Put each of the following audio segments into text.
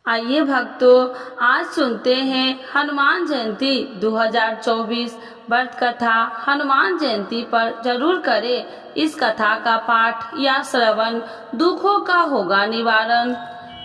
आइए भक्तों, आज सुनते हैं हनुमान जयंती 2024 व्रत कथा। हनुमान जयंती पर जरूर करें इस कथा का पाठ या श्रवण, दुखों का होगा निवारण।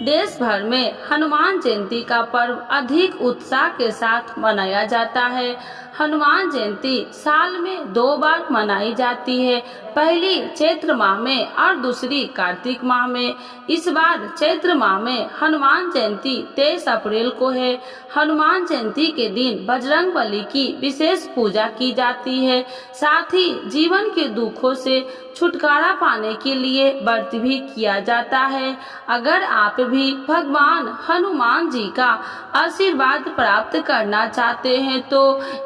देश भर में हनुमान जयंती का पर्व अधिक उत्साह के साथ मनाया जाता है। हनुमान जयंती साल में 2 बार मनाई जाती है, पहली चैत्र माह में और दूसरी कार्तिक माह में। इस बार चैत्र माह में हनुमान जयंती 23 अप्रैल को है। हनुमान जयंती के दिन बजरंग बली की विशेष पूजा की जाती है। साथ ही जीवन के दुखों से छुटकारा पाने के लिए व्रत भी किया जाता है। अगर आप भी भगवान हनुमान जी का आशीर्वाद प्राप्त करना चाहते हैं तो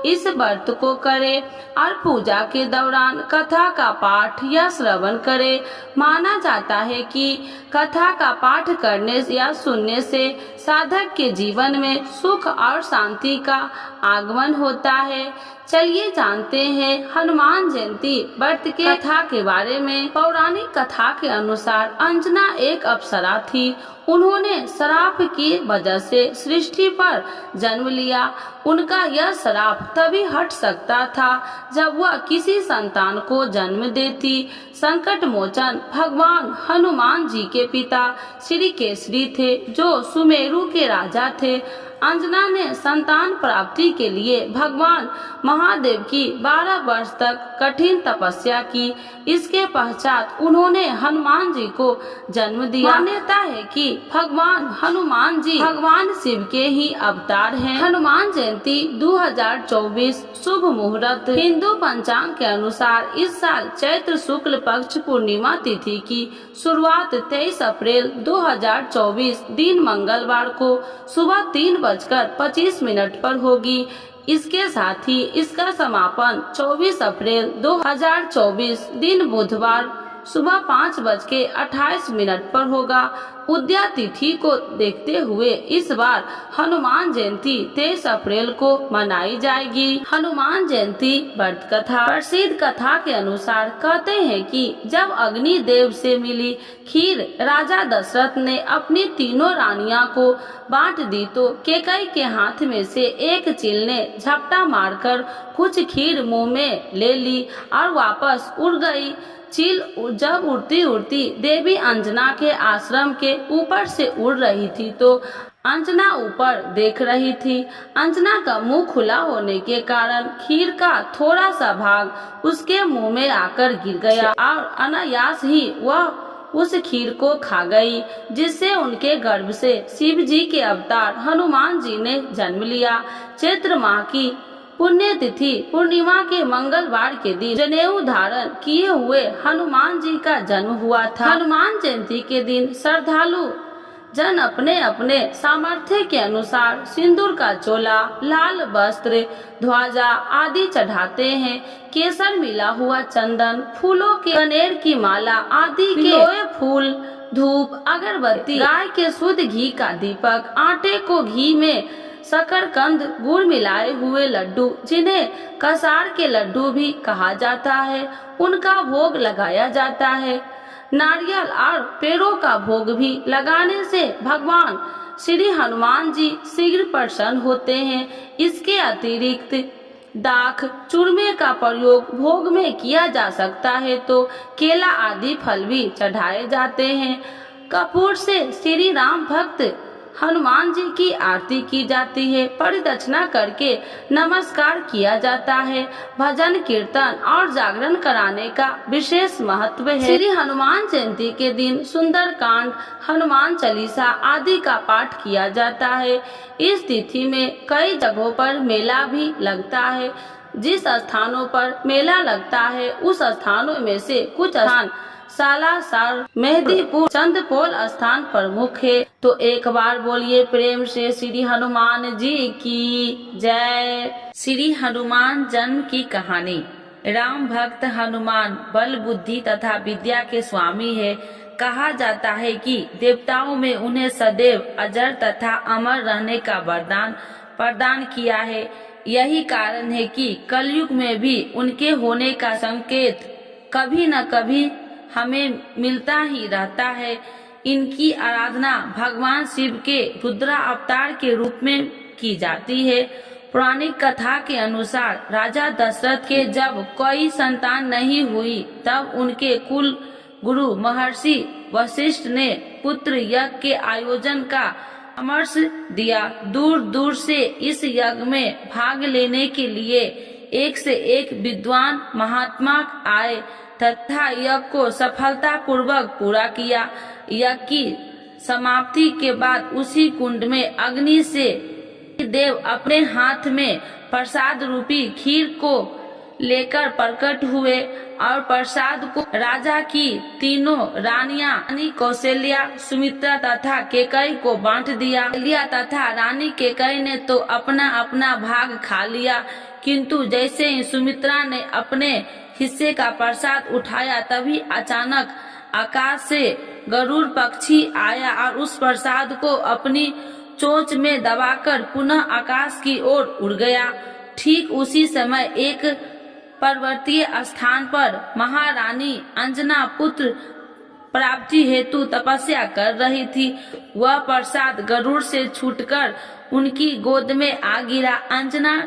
इस व्रत को करें और पूजा के दौरान कथा का पाठ या श्रवण करें। माना जाता है कि कथा का पाठ करने या सुनने से साधक के जीवन में सुख और शांति का आगमन होता है। चलिए जानते हैं हनुमान जयंती व्रत के कथा के बारे में। पौराणिक कथा के अनुसार अंजना एक अप्सरा थी। उन्होंने श्राप की वजह से सृष्टि पर जन्म लिया। उनका यह श्राप तभी हट सकता था जब वह किसी संतान को जन्म देती। संकट मोचन भगवान हनुमान जी के पिता श्री केसरी थे, जो सुमेरु के राजा थे। अंजना ने संतान प्राप्ति के लिए भगवान महादेव की 12 वर्ष तक कठिन तपस्या की। इसके पश्चात उन्होंने हनुमान जी को जन्म दिया। मान्यता है कि भगवान हनुमान जी भगवान शिव के ही अवतार हैं। हनुमान जयंती 2024 शुभ मुहूर्त। हिंदू पंचांग के अनुसार इस साल चैत्र शुक्ल पक्ष पूर्णिमा तिथि की शुरुआत 23 अप्रैल 2024 दिन मंगलवार को सुबह 3:25 पर होगी। इसके साथ ही इसका समापन 24 अप्रैल 2024 दिन बुधवार सुबह 5:28 पर होगा। उदया तिथि को देखते हुए इस बार हनुमान जयंती 23 अप्रैल को मनाई जाएगी। हनुमान जयंती व्रत कथा। प्रसिद्ध कथा के अनुसार कहते हैं कि जब अग्नि देव से मिली खीर राजा दशरथ ने अपनी तीनों रानियां को बांट दी तो कैकेयी के हाथ में से एक चील ने झपटा मारकर कुछ खीर मुंह में ले ली और वापस उड़ गई। चील जब उड़ती उड़ती देवी अंजना के आश्रम के ऊपर से उड़ रही थी तो अंजना ऊपर देख रही थी। अंजना का मुंह खुला होने के कारण खीर का थोड़ा सा भाग उसके मुंह में आकर गिर गया और अनायास ही वह उस खीर को खा गई, जिससे उनके गर्भ से शिव जी के अवतार हनुमान जी ने जन्म लिया। चैत्र माह की पुण्य तिथि पूर्णिमा के मंगलवार के दिन जनेऊ धारण किए हुए हनुमान जी का जन्म हुआ था। हनुमान जयंती के दिन श्रद्धालु जन अपने अपने सामर्थ्य के अनुसार सिंदूर का चोला, लाल वस्त्र, ध्वजा आदि चढ़ाते हैं। केसर मिला हुआ चंदन, फूलों के कनेर की माला आदि के फूल, धूप, अगरबत्ती, गाय के शुद्ध घी का दीपक, आटे को घी में शकरकंद, गुड़ मिलाए हुए लड्डू, जिन्हें कसार के लड्डू भी कहा जाता है, उनका भोग लगाया जाता है। नारियल और पेड़ों का भोग भी लगाने से भगवान श्री हनुमान जी शीघ्र प्रसन्न होते हैं। इसके अतिरिक्त दाख, चूरमे का प्रयोग भोग में किया जा सकता है तो केला आदि फल भी चढ़ाए जाते हैं। कपूर से श्री राम भक्त हनुमान जी की आरती की जाती है। परिदक्षिणा करके नमस्कार किया जाता है। भजन कीर्तन और जागरण कराने का विशेष महत्व है। श्री हनुमान जयंती के दिन सुंदर कांड, हनुमान चालीसा आदि का पाठ किया जाता है। इस तिथि में कई जगहों पर मेला भी लगता है। जिस स्थानों पर मेला लगता है उस स्थानों में से कुछ स्थान सालासर, मेहदीपुर, चंदपौल स्थान प्रमुख है। तो एक बार बोलिए प्रेम से श्री हनुमान जी की जय। श्री हनुमान जन्म की कहानी। राम भक्त हनुमान बल, बुद्धि तथा विद्या के स्वामी है। कहा जाता है कि देवताओं में उन्हें सदैव अजर तथा अमर रहने का वरदान प्रदान किया है। यही कारण है कि कलयुग में भी उनके होने का संकेत कभी न कभी हमें मिलता ही रहता है। इनकी आराधना भगवान शिव के रुद्रा अवतार के रूप में की जाती है। पौराणिक कथा के अनुसार राजा दशरथ के जब कोई संतान नहीं हुई तब उनके कुल गुरु महर्षि वशिष्ठ ने पुत्र यज्ञ के आयोजन का परामर्श दिया। दूर दूर से इस यज्ञ में भाग लेने के लिए एक से एक विद्वान महात्मा आए तथा यज्ञ को सफलता पूर्वक पूरा किया। यज्ञ की समाप्ति के बाद उसी कुंड में अग्नि से देव अपने हाथ में प्रसाद रूपी खीर को लेकर प्रकट हुए और प्रसाद को राजा की तीनों रानियां रानी कौशल्या, सुमित्रा तथा केकई को बांट दिया। तथा रानी केकई ने तो अपना अपना भाग खा लिया, किंतु जैसे ही सुमित्रा ने अपने हिस्से का प्रसाद उठाया तभी अचानक आकाश से गरुड़ पक्षी आया और उस प्रसाद को अपनी चोंच में दबाकर पुनः आकाश की ओर उड़ गया। ठीक उसी समय एक पर्वतीय स्थान पर महारानी अंजना पुत्र प्राप्ति हेतु तपस्या कर रही थी। वह प्रसाद गरुड़ से छूटकर उनकी गोद में आ गिरा। अंजना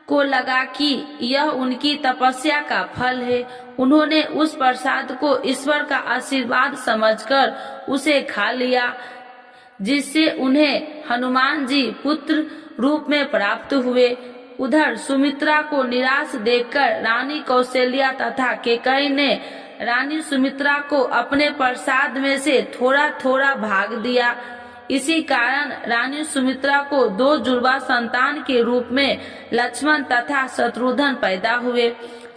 को लगा कि यह उनकी तपस्या का फल है। उन्होंने उस प्रसाद को ईश्वर का आशीर्वाद समझकर उसे खा लिया, जिससे उन्हें हनुमान जी पुत्र रूप में प्राप्त हुए। उधर सुमित्रा को निराश देखकर रानी कौशल्या तथा केकई ने रानी सुमित्रा को अपने प्रसाद में से थोड़ा थोड़ा भाग दिया। इसी कारण रानी सुमित्रा को दो जुड़वा संतान के रूप में लक्ष्मण तथा शत्रुघ्न पैदा हुए।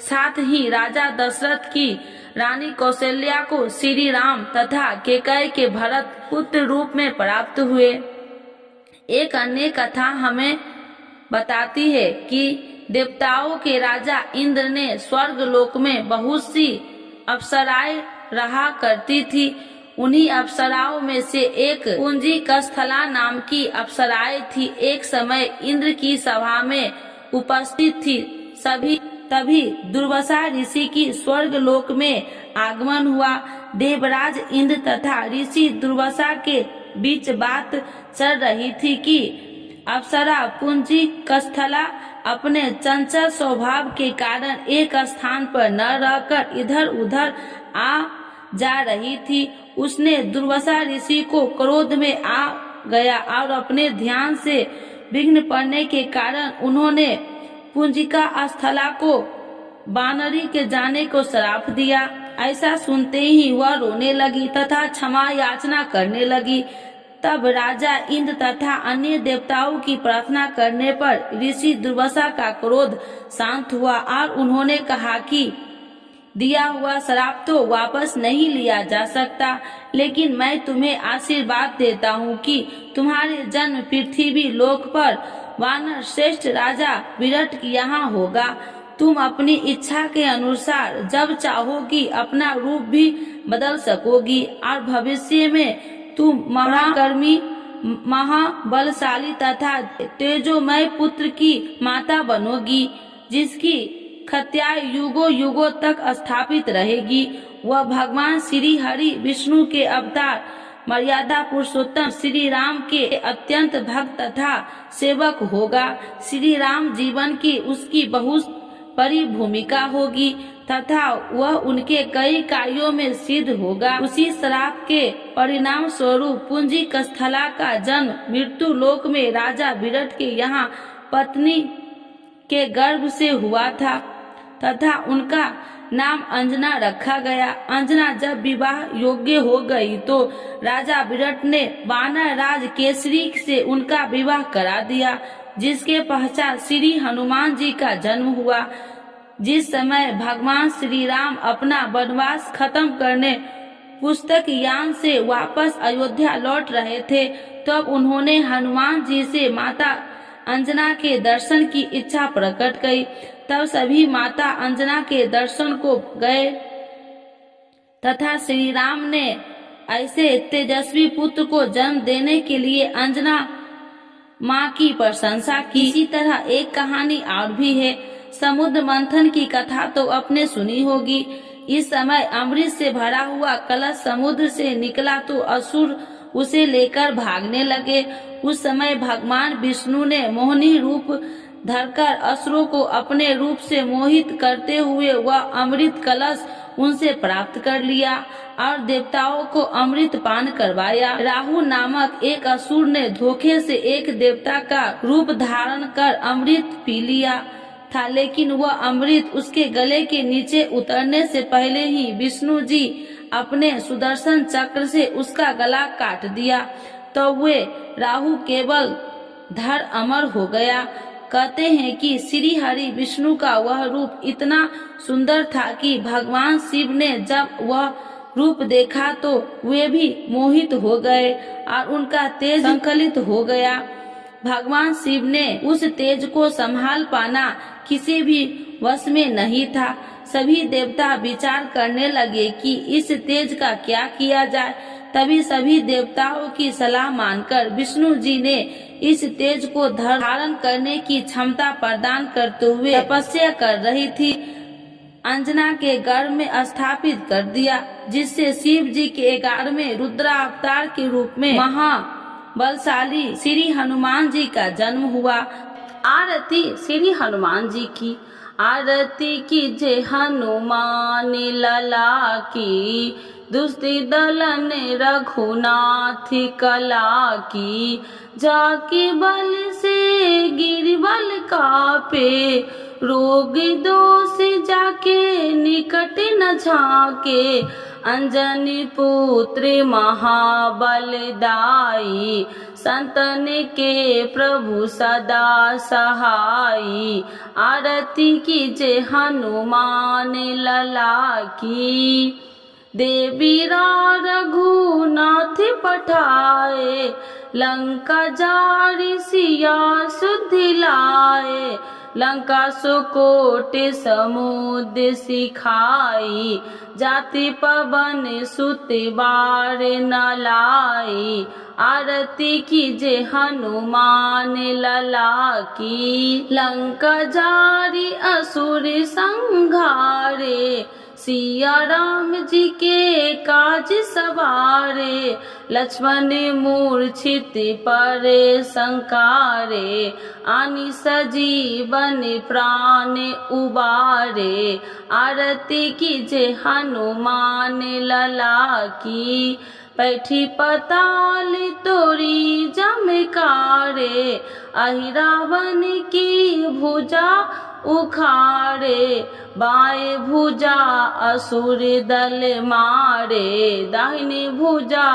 साथ ही राजा दशरथ की रानी कौशल्या को श्री राम तथा केकई के भरत पुत्र रूप में प्राप्त हुए। एक अन्य कथा हमें बताती है कि देवताओं के राजा इंद्र ने स्वर्ग लोक में बहुत सी अप्सराएं रहा करती थी। उन्हीं अप्सराओं में से एक कुंजी कस्थला नाम की अप्सराएं थी। एक समय इंद्र की सभा में उपस्थित थी। तभी दुर्वासा ऋषि की स्वर्ग लोक में आगमन हुआ। देवराज इंद्र तथा ऋषि दुर्वासा के बीच बात चल रही थी कि अप्सरा कुंजी कस्थला अपने चंचल स्वभाव के कारण एक स्थान पर न रहकर इधर उधर आ जा रही थी। उसने दुर्वासा ऋषि को क्रोध में आ गया और अपने ध्यान से विघ्न पड़ने के कारण उन्होंने कुंजिका स्थला को बानरी के जाने को श्राप दिया। ऐसा सुनते ही वह रोने लगी तथा क्षमा याचना करने लगी। तब राजा इंद्र तथा अन्य देवताओं की प्रार्थना करने पर ऋषि दुर्वासा का क्रोध शांत हुआ और उन्होंने कहा कि दिया हुआ श्राप तो वापस नहीं लिया जा सकता, लेकिन मैं तुम्हें आशीर्वाद देता हूँ कि तुम्हारे जन्म पृथ्वी लोक पर वानर श्रेष्ठ राजा विराट यहाँ होगा। तुम अपनी इच्छा के अनुसार जब चाहोगी अपना रूप भी बदल सकोगी और भविष्य में तुम महाकर्मी महाबलशाली तथा तेजोमय पुत्र की माता बनोगी, जिसकी ख्याति युगों युगों तक स्थापित रहेगी। वह भगवान श्री हरि विष्णु के अवतार मर्यादा पुरुषोत्तम श्री राम के अत्यंत भक्त तथा सेवक होगा। श्री राम जीवन की उसकी बहुत बड़ी भूमिका होगी तथा वह उनके कई कार्यों में सिद्ध होगा। उसी श्राप के परिणाम स्वरूप पुंजी कस्थला का जन्म मृत्यु लोक में राजा विराट के यहाँ पत्नी के गर्भ से हुआ था तथा उनका नाम अंजना रखा गया। अंजना जब विवाह योग्य हो गई तो राजा विराट ने वानर राज केसरी से उनका विवाह करा दिया, जिसके पश्चात श्री हनुमान जी का जन्म हुआ। जिस समय भगवान श्री राम अपना वनवास खत्म करने पुस्तक यान से वापस अयोध्या लौट रहे थे, तब उन्होंने हनुमान जी से माता अंजना के दर्शन की इच्छा प्रकट की। तब सभी माता अंजना के दर्शन को गए तथा श्री राम ने ऐसे तेजस्वी पुत्र को जन्म देने के लिए अंजना माँ की प्रशंसा की। इसी तरह एक कहानी और भी है। समुद्र मंथन की कथा तो आपने सुनी होगी। इस समय अमृत से भरा हुआ कलश समुद्र से निकला तो असुर उसे लेकर भागने लगे। उस समय भगवान विष्णु ने मोहिनी रूप धरकर असुरों को अपने रूप से मोहित करते हुए वह अमृत कलश उनसे प्राप्त कर लिया और देवताओं को अमृत पान करवाया। राहु नामक एक असुर ने धोखे से एक देवता का रूप धारण कर अमृत पी लिया था, लेकिन वह अमृत उसके गले के नीचे उतरने से पहले ही विष्णु जी अपने सुदर्शन चक्र से उसका गला काट दिया। तो वे राहु केवल धर अमर हो गया। कहते हैं कि श्री हरि विष्णु का वह रूप इतना सुंदर था कि भगवान शिव ने जब वह रूप देखा तो वे भी मोहित हो गए और उनका तेज संकलित हो गया। भगवान शिव ने उस तेज को संभाल पाना किसी भी वश में नहीं था। सभी देवता विचार करने लगे कि इस तेज का क्या किया जाए। तभी सभी देवताओं की सलाह मानकर विष्णु जी ने इस तेज को धारण करने की क्षमता प्रदान करते हुए तपस्या कर रही थी अंजना के गर्भ में स्थापित कर दिया, जिससे शिव जी के 11वें रुद्रावतार के रूप में महाबलशाली श्री हनुमान जी का जन्म हुआ। आरती श्री हनुमान जी की। आरती कीजे हनुमान लला की, दुष्टि दलन रघुनाथ कला की। जाके बल से गिरबल कापे, रोग दोष जाके निकट न झाके। अंजनी पुत्र महाबल दाई, संतन के प्रभु सदा सहाई। आरती कीजे हनुमान लला की। देवी रघुनाथ पठाए, लंका जारी सिया सुधि लाए। लंका सुकोट समुद्र सिखाई, जाति पवन सुत बार न लाई। आरती कीजे हनुमान लला की। लंका जारी असुर संघारे, सिया राम जी के काज सवारे। लक्ष्मण मूर्छित परे संकारे, आनि सजीवन प्राण उबारे। आरती कीजे हनुमान लला की। पैठी पताल तोरी जमकारे, अहि रावण की भुजा उखाड़े। बाएं भुजा असुर दल मारे, दाहिनी भुजा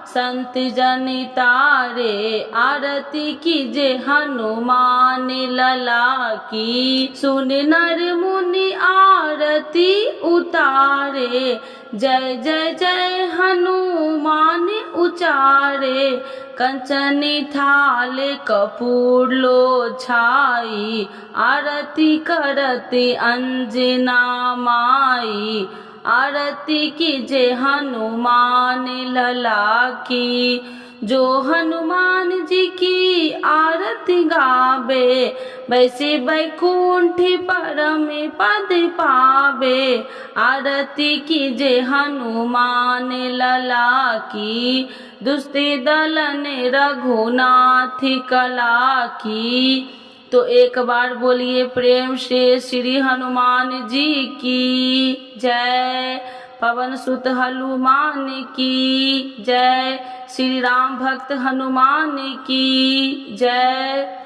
संत जन तारे। आरती कीजे हनुमान लला की। सुन नर मुनि आरती उतारे, जय जय जय हनुमान उचारे। कंचन थाल कपूर लो छाई, आरती करते अंजना माई। आरती कीजे हनुमान लला की। जो हनुमान जी की आरती गावे, वैसे वैकुंठ परम पद पावे। आरती कीजे हनुमान लला की। दुष्टि दलन रघुनाथ कला की। तो एक बार बोलिए प्रेम से श्री हनुमान जी की जय। पवन सुत हनुमान की जय। श्री राम भक्त हनुमान की जय।